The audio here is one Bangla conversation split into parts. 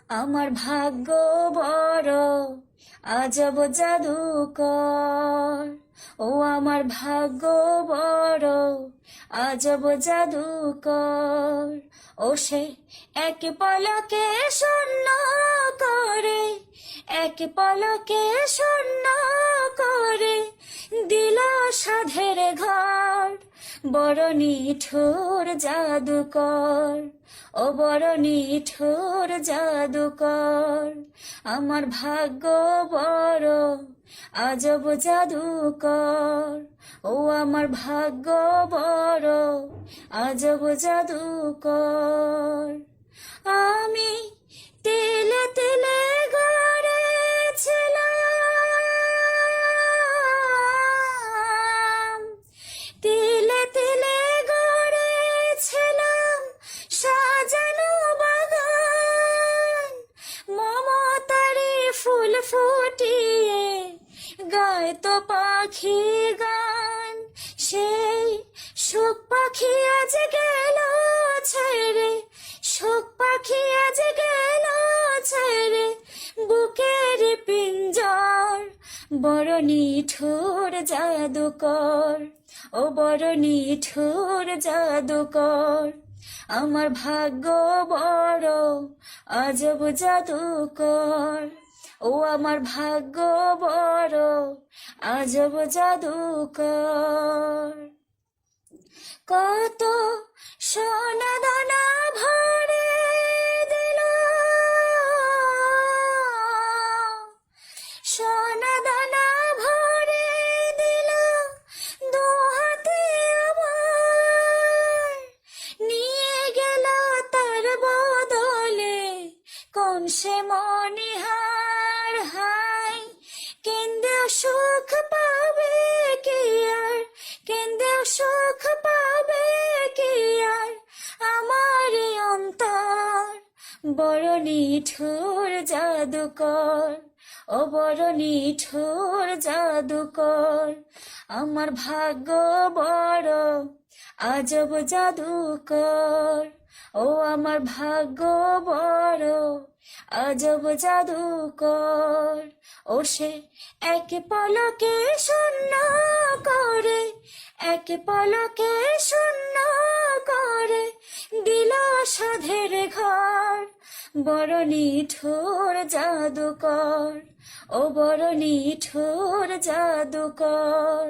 আমার ভাগ্য বড় আজব জাদুকর। ও আমার ভাগ্য বড় আজব জাদুকর। ও সে এক পলকে শূন্য করে, এক পলকে শূন্য করে দিল সাধের ঘর। বড় নিঠুর জাদুকর, ও বড় নিঠুর জাদুকর। আমার ভাগ্য বড় আজব জাদুকর। ও আমার ভাগ্য বড় আজব জাদুকর। আমি তেলে তেলে গড়েছিলাম, তিলে তিলে গড়েছিলাম সাজানো বাগান। মমতারি ফুল ফুটিয়ে গাইতো পাখি গান। সেই সুখ পাখি আজ গেল ছেড়ে, সুখ পাখি আজ গেল ছেড়ে বুকের পিঞ্জর। বড় নিঠুর জাদুকর, ও বড় নিঠুর জাদুকর। আমার ভাগ্য বড় আজব জাদুকর। ও আমার ভাগ্য বড় আজব জাদুকর। কত সোনা দানা ভরে দিল, সোনা দানা ভরে দিল দু হাতে আবার। নিয়ে গেল তার বদলে কোন সে মনিহার। হায় কেন্দ্রে সুখ পাবে কি আর, কেন্দ্রে সুখ পাবে কি আর আমার অন্তর। বড় নিঠুর জাদুকর, ও বড় নিঠুর জাদুকর। আমার ভাগ্য বড় আজব জাদুকর। ও আমার ভাগ্য বড় আজব জাদুকর। ও সে এক পলকে শূন্য করে, এক পলকে শূন্য করে দিল সাধের ঘর। বড় নিঠুর জাদুকর, ও বড় নিঠুর জাদুকর।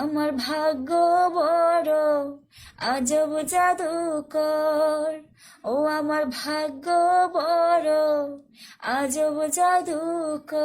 আমার ভাগ্য বড় আজব জাদুকর। ও আমার ভাগ্য বড় আজব জাদুকর।